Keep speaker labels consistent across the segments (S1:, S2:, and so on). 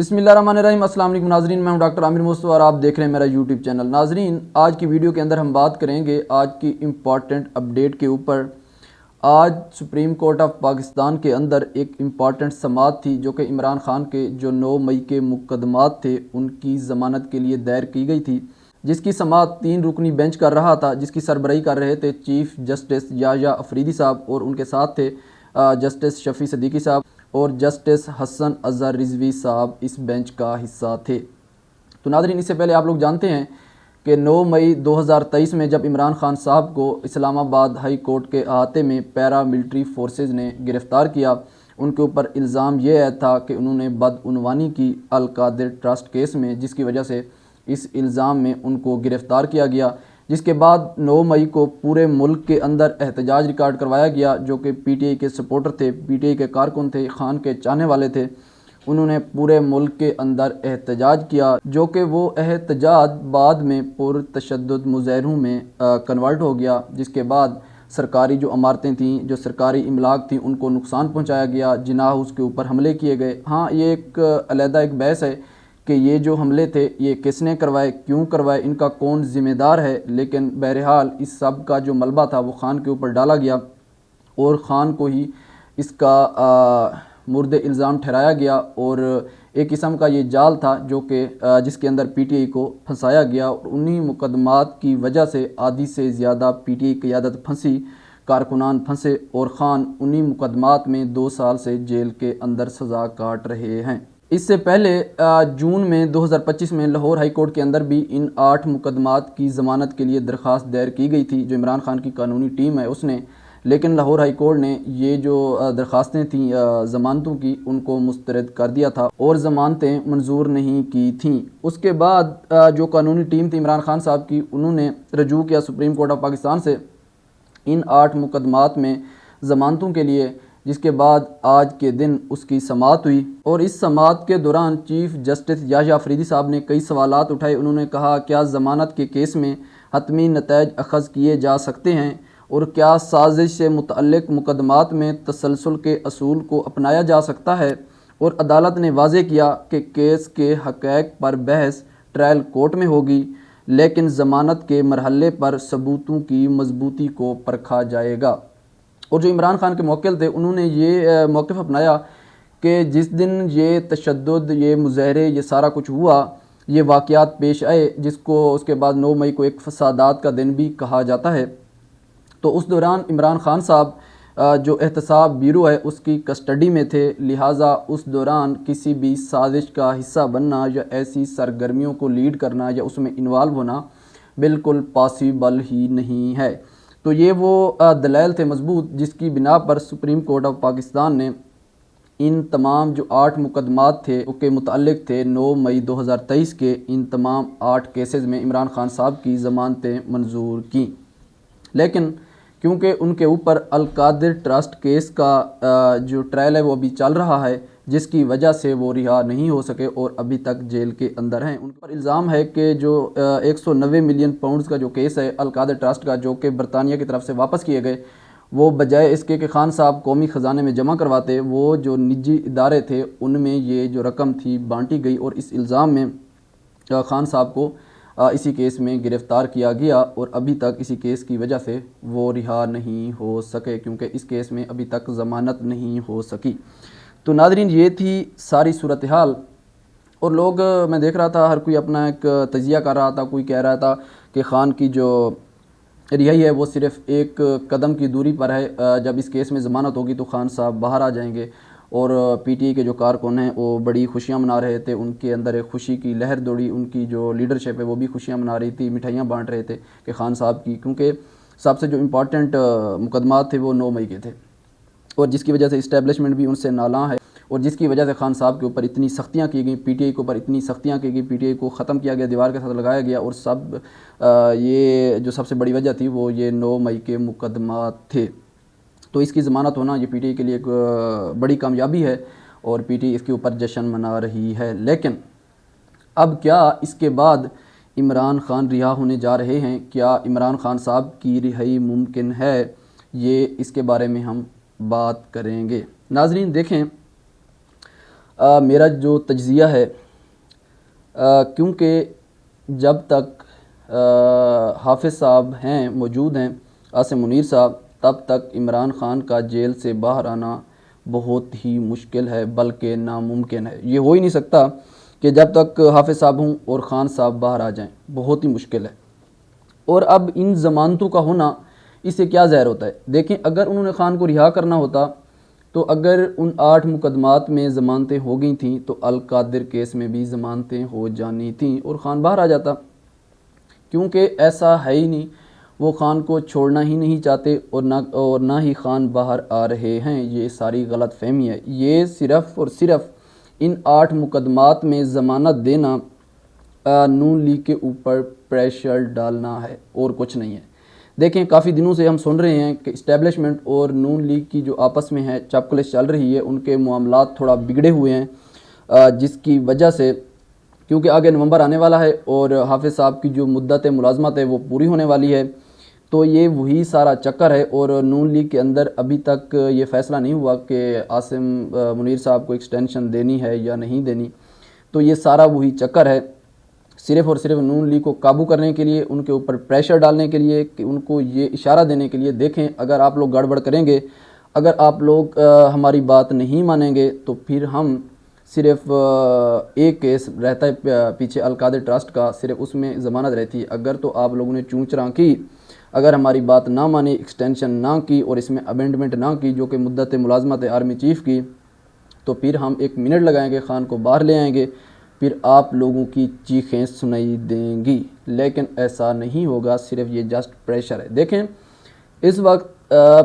S1: बिस्मिल्लाहिर्रहमानिर्रहीम। अस्सलाम वालेकुम नाज़रीन, मैं हूं डॉक्टर आमिर मुस्तफ़ा और आप देख रहे हैं मेरा यूट्यूब चैनल। नाज़रीन, आज की वीडियो के अंदर हम बात करेंगे आज की इम्पॉर्टेंट अपडेट के ऊपर। आज सुप्रीम कोर्ट ऑफ पाकिस्तान के अंदर एक इम्पॉर्टेंट समाअत थी जो कि इमरान खान के जो 9 मई के मुकदमात थे उनकी ज़मानत के लिए दायर की गई थी, जिसकी समाअत 3 रुकनी बेंच कर रहा था, जिसकी सरबराही कर रहे थे चीफ जस्टिस याह्या अफरीदी साहब और उनके साथ थे जस्टिस शफ़ी सदीकी साहब और जस्टिस हसन अज़हर रिजवी साहब इस बेंच का हिस्सा थे। तो नाज़रीन, इससे पहले आप लोग जानते हैं कि 9 मई 2023 में जब इमरान खान साहब को इस्लामाबाद हाई कोर्ट के अहाते में पैरा मिलिट्री फोर्सेस ने गिरफ़्तार किया, उनके ऊपर इल्ज़ाम ये आया था कि उन्होंने बदउनवानी की अल कादिर ट्रस्ट केस में, जिसकी वजह से इस इल्ज़ाम में उनको गिरफ़्तार किया गया। जिसके बाद 9 मई को पूरे मुल्क के अंदर एहतजाज रिकॉर्ड करवाया गया, जो कि पीटीआई के सपोर्टर थे, पीटीआई के कारकुन थे, खान के चाहने वाले थे। उन्होंने पूरे मुल्क के अंदर एहतजाज किया, जो कि वो एहतजाज बाद में पुरतशद्दुद मुज़ाहरों में कन्वर्ट हो गया। जिसके बाद सरकारी जो इमारतें थीं, जो सरकारी इमलाक थी, उनको नुकसान पहुँचाया गया, जिनाह उसके ऊपर हमले किए गए। हाँ, ये एक अलहदा एक बहस है कि ये जो हमले थे ये किसने करवाए, क्यों करवाए, इनका कौन ज़िम्मेदार है। लेकिन बहरहाल इस सब का जो मलबा था वो ख़ान के ऊपर डाला गया और ख़ान को ही इसका मुर्द इल्ज़ाम ठहराया गया और एक किस्म का ये जाल था जो कि जिसके अंदर पीटीआई को फंसाया गया और उन्हीं मुकदमात की वजह से आधी से ज़्यादा पीटीआई क़यादत फंसी, कारकुनान फंसे और ख़ान उन्हीं मुकदमात में 2 साल से जेल के अंदर सज़ा काट रहे हैं। इससे पहले जून में 2025 में लाहौर हाई कोर्ट के अंदर भी इन 8 मुकदमात की ज़मानत के लिए दरख्वास्त दायर की गई थी, जो इमरान खान की कानूनी टीम है उसने। लेकिन लाहौर हाई कोर्ट ने ये जो दरख्वास्तें थीं ज़मानतों की, उनको मुस्तरद कर दिया था और ज़मानतें मंजूर नहीं की थीं। उसके बाद जो कानूनी टीम थी इमरान खान साहब की, उन्होंने रजू किया सुप्रीम कोर्ट ऑफ पाकिस्तान से इन 8 मुकदमात में ज़मानतों के लिए, जिसके बाद आज के दिन उसकी समाअत हुई। और इस समाअत के दौरान चीफ जस्टिस याह्या अफरीदी साहब ने कई सवालात उठाए। उन्होंने कहा, क्या ज़मानत के केस में हतमी नताइज अखज़ किए जा सकते हैं और क्या साजिश से मुतअल्लिक़ मुकदमात में तसलसल के असूल को अपनाया जा सकता है। और अदालत ने वाज़े किया कि केस के हक़ैक़ पर बहस ट्रायल कोर्ट में होगी, लेकिन ज़मानत के मरहले पर सबूतों की मजबूती को परखा जाएगा। और जो इमरान खान के मौकिल थे, उन्होंने ये मौक़िफ़ अपनाया कि जिस दिन ये तशद्दुद, ये मुज़ाहरे, ये सारा कुछ हुआ, ये वाक़यात पेश आए, जिसको उसके बाद 9 मई को एक फसादात का दिन भी कहा जाता है, तो उस दौरान इमरान खान साहब जो एहतसाब ब्यूरो है उसकी कस्टडी में थे। लिहाजा उस दौरान किसी भी साजिश का हिस्सा बनना या ऐसी सरगर्मियों को लीड करना या उसमें इन्वॉल्व होना बिल्कुल पॉसिबल ही नहीं है। तो ये वो दलाइल थे मजबूत, जिसकी बिना पर सुप्रीम कोर्ट ऑफ पाकिस्तान ने इन तमाम जो 8 मुकदमात थे उसके मुताल्लिक़ थे 9 मई 2023 के, इन तमाम 8 केसेस में इमरान खान साहब की ज़मानतें मंजूर की। लेकिन क्योंकि उनके ऊपर अल कादिर ट्रस्ट केस का जो ट्रायल है वो अभी चल रहा है, जिसकी वजह से वो रिहा नहीं हो सके और अभी तक जेल के अंदर हैं। उन पर इल्ज़ाम है कि जो 190 मिलियन पाउंड्स का जो केस है अल कादिर ट्रस्ट का, जो कि बरतानिया की तरफ से वापस किए गए, वो बजाय इसके कि खान साहब कौमी ख़जाने में जमा करवाते, वो जो निजी इदारे थे उनमें ये जो रकम थी बांटी गई और इस इल्ज़ाम में खान साहब को इसी केस में गिरफ़्तार किया गया और अभी तक इसी केस की वजह से वो रिहा नहीं हो सके, क्योंकि इस केस में अभी तक ज़मानत नहीं हो सकी। तो नाज़रीन, ये थी सारी सूरत हाल। और लोग, मैं देख रहा था, हर कोई अपना एक तजिया कर रहा था। कोई कह रहा था कि ख़ान की जो रिहाई है वो सिर्फ़ एक कदम की दूरी पर है, जब इस केस में ज़मानत होगी तो खान साहब बाहर आ जाएंगे। और पीटीआई के जो कारकुन हैं वो बड़ी खुशियाँ मना रहे थे, उनके अंदर एक खुशी की लहर दौड़ी, उनकी जो लीडरशिप है वो भी खुशियाँ मना रही थी, मिठाइयाँ बांट रहे थे कि खान साहब की, क्योंकि सबसे जो इम्पॉर्टेंट मुकदमात थे वो 9 मई के थे और जिसकी वजह से इस्टेब्लिशमेंट भी उनसे नाला है और जिसकी वजह से खान साहब के ऊपर इतनी सख्तियाँ की गई, पीटीआई के ऊपर इतनी सख्तियाँ की गई, पीटीआई को ख़त्म किया गया, दीवार के साथ लगाया गया। और सब ये जो सबसे बड़ी वजह थी वो ये 9 मई के मुकदमात थे। तो इसकी ज़मानत होना ये पीटीआई के लिए एक बड़ी कामयाबी है और पीटीआई इसके ऊपर जश्न मना रही है। लेकिन अब क्या इसके बाद इमरान खान रिहा होने जा रहे हैं? क्या इमरान खान साहब की रिहाई मुमकिन है? ये इसके बारे में हम बात करेंगे। नाजरीन देखें, मेरा जो तज्ज़िया है, क्योंकि जब तक हाफिज़ साहब हैं, मौजूद हैं, आसिम मुनीर साहब, तब तक इमरान ख़ान का जेल से बाहर आना बहुत ही मुश्किल है, बल्कि नामुमकिन है। ये हो ही नहीं सकता कि जब तक हाफिज़ साहब हों और ख़ान साहब बाहर आ जाएं, बहुत ही मुश्किल है। और अब इन ज़मानतों का होना, इससे क्या ज़ाहिर होता है? देखें, अगर उन्होंने ख़ान को रिहा करना होता तो अगर उन 8 मुकदमात में ज़मानतें हो गई थीं तो अल कादिर केस में भी ज़मानतें हो जानी थीं और ख़ान बाहर आ जाता। क्योंकि ऐसा है ही नहीं, वो ख़ान को छोड़ना ही नहीं चाहते और ना ही ख़ान बाहर आ रहे हैं। ये सारी गलत फहमी है। ये सिर्फ़ और सिर्फ इन 8 मुकदमात में ज़मानत देना नून लीग के ऊपर प्रेशर डालना है और कुछ नहीं है। देखें, काफ़ी दिनों से हम सुन रहे हैं कि इस्टेब्लिशमेंट और नून लीग की जो आपस में है चापकलिश चल रही है, उनके मामलात थोड़ा बिगड़े हुए हैं, जिसकी वजह से, क्योंकि आगे नवंबर आने वाला है और हाफिज़ साहब की जो मुद्दत मुलाजमत है वो पूरी होने वाली है, तो ये वही सारा चक्कर है। और नून लीग के अंदर अभी तक ये फ़ैसला नहीं हुआ कि आसिम मुनीर साहब को एक्सटेंशन देनी है या नहीं देनी। तो ये सारा वही चक्कर है, सिर्फ़ और सिर्फ नून लीग को काबू करने के लिए, उनके ऊपर प्रेशर डालने के लिए, कि उनको ये इशारा देने के लिए। देखें, अगर आप लोग गड़बड़ करेंगे, अगर आप लोग हमारी बात नहीं मानेंगे, तो फिर हम सिर्फ एक केस रहता है पीछे अल कादिर ट्रस्ट का, सिर्फ उसमें ज़मानत रहती है। अगर तो आप लोगों ने चूंचरा की, अगर हमारी बात ना मानी, एक्सटेंशन ना की और इसमें अमेंडमेंट ना की, जो कि मुद्दत मुलाजमत है आर्मी चीफ़ की, तो फिर हम 1 मिनट लगाएंगे, ख़ान को बाहर ले आएंगे, फिर आप लोगों की चीखें सुनाई देंगी। लेकिन ऐसा नहीं होगा, सिर्फ ये जस्ट प्रेशर है। देखें, इस वक्त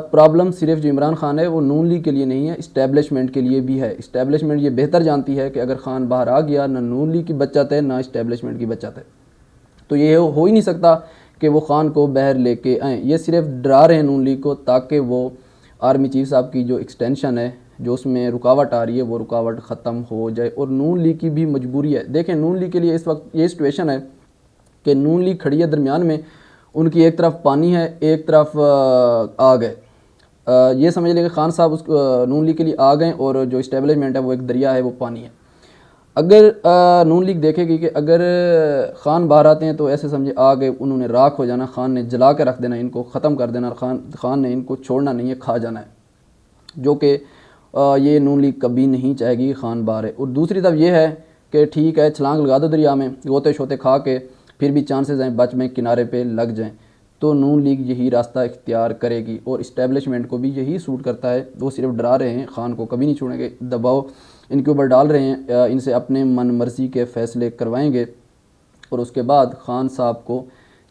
S1: प्रॉब्लम सिर्फ जो इमरान ख़ान है वो नून लीग के लिए नहीं है, इस्टेब्लिशमेंट के लिए भी है। इस्टेब्लिशमेंट ये बेहतर जानती है कि अगर ख़ान बाहर आ गया, ना नून लीग की बचत है, ना इस्टेब्लिशमेंट की बचत है। तो ये हो ही नहीं सकता कि वो ख़ान को बाहर लेके आएँ। ये सिर्फ डरा रहे हैं नून लीग को, ताकि वो आर्मी चीफ साहब की जो एक्सटेंशन है, जो उसमें रुकावट आ रही है, वो रुकावट ख़त्म हो जाए। और नून लीग की भी मजबूरी है। देखें, नून लीग के लिए इस वक्त ये सिचुएशन है कि नून लीग खड़ी है दरमियान में, उनकी एक तरफ पानी है, एक तरफ आग है। ये समझ लें कि ख़ान साहब उस नून लीग के लिए आ गए और जो इस्टेब्लिशमेंट है वो एक दरिया है, वो पानी है। अगर नून लीग देखेगी कि अगर ख़ान बाहर आते हैं तो ऐसे समझे आ गए, उन्होंने राख हो जाना, ख़ान ने जला के रख देना, इनको ख़त्म कर देना, ख़ान ने इनको छोड़ना नहीं है, खा जाना है, जो कि ये नून लीग कभी नहीं चाहेगी ख़ान बाहर है। और दूसरी तरफ ये है कि ठीक है, छलांग लगा दो दरिया में, गोते शोते खा के, फिर भी चांसेस हैं बच में किनारे पे लग जाएं, तो नून लीग यही रास्ता इख्तियार करेगी। और इस्टेब्लिशमेंट को भी यही सूट करता है। वो सिर्फ डरा रहे हैं, ख़ान को कभी नहीं छोड़ेंगे, दबाव इनके ऊपर डाल रहे हैं, इनसे अपने मन मर्ज़ी के फ़ैसले करवाएंगे और उसके बाद ख़ान साहब को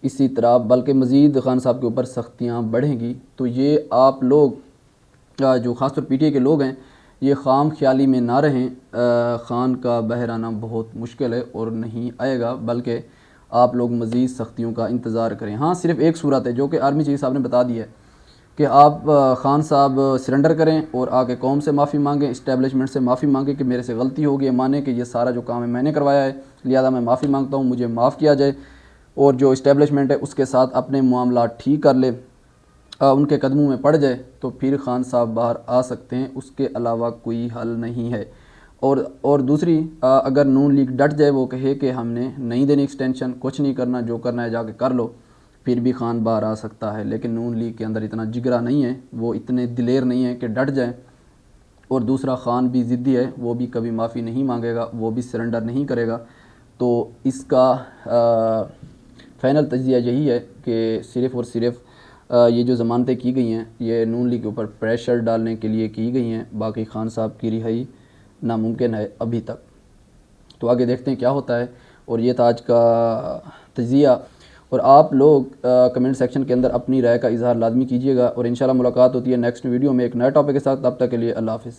S1: इसी तरह, बल्कि मज़ीद ख़ान साहब के ऊपर सख्तियाँ बढ़ेंगी। तो ये आप लोग जो ख़ासतौर पीटीआई के लोग हैं, ये ख़ाम ख्याली में ना रहें। ख़ान का बाहर आना बहुत मुश्किल है और नहीं आएगा, बल्कि आप लोग मज़ीद सख्तियों का इंतज़ार करें। हाँ, सिर्फ एक सूरत है जो कि आर्मी चीफ साहब ने बता दी है कि आप ख़ान साहब सरेंडर करें और आके कौम से माफ़ी मांगें, इस्टेब्लिशमेंट से माफ़ी मांगें कि मेरे से गलती हो गई है, माने कि ये सारा जो काम है मैंने करवाया है, लिहाजा मैं माफ़ी मांगता हूँ, मुझे माफ़ किया जाए। और जो इस्टेब्लिशमेंट है उसके साथ अपने मामला ठीक कर ले, उनके कदमों में पड़ जाए, तो फिर ख़ान साहब बाहर आ सकते हैं। उसके अलावा कोई हल नहीं है। और दूसरी, अगर नून लीग डट जाए, वो कहे कि हमने नहीं देनी एक्सटेंशन, कुछ नहीं करना, जो करना है जाके कर लो, फिर भी ख़ान बाहर आ सकता है। लेकिन नून लीग के अंदर इतना जिगरा नहीं है, वो इतने दिलेर नहीं है कि डट जाए। और दूसरा, ख़ान भी ज़िद्दी है, वो भी कभी माफ़ी नहीं मांगेगा, वो भी सरेंडर नहीं करेगा। तो इसका फ़ाइनल तज्ज़िया यही है कि सिर्फ़ और सिर्फ ये जो ज़मानतें की गई हैं, ये नून लीग के ऊपर प्रेशर डालने के लिए की गई हैं। बाकी ख़ान साहब की रिहाई नामुमकिन है अभी तक। तो आगे देखते हैं क्या होता है। और ये था आज का तज्ज़िया। और आप लोग कमेंट सेक्शन के अंदर अपनी राय का इज़हार लाजमी कीजिएगा। और इंशाल्लाह मुलाकात होती है नेक्स्ट वीडियो में एक नए टॉपिक के साथ। तब तक के लिए अल्लाह हाफ़िज़।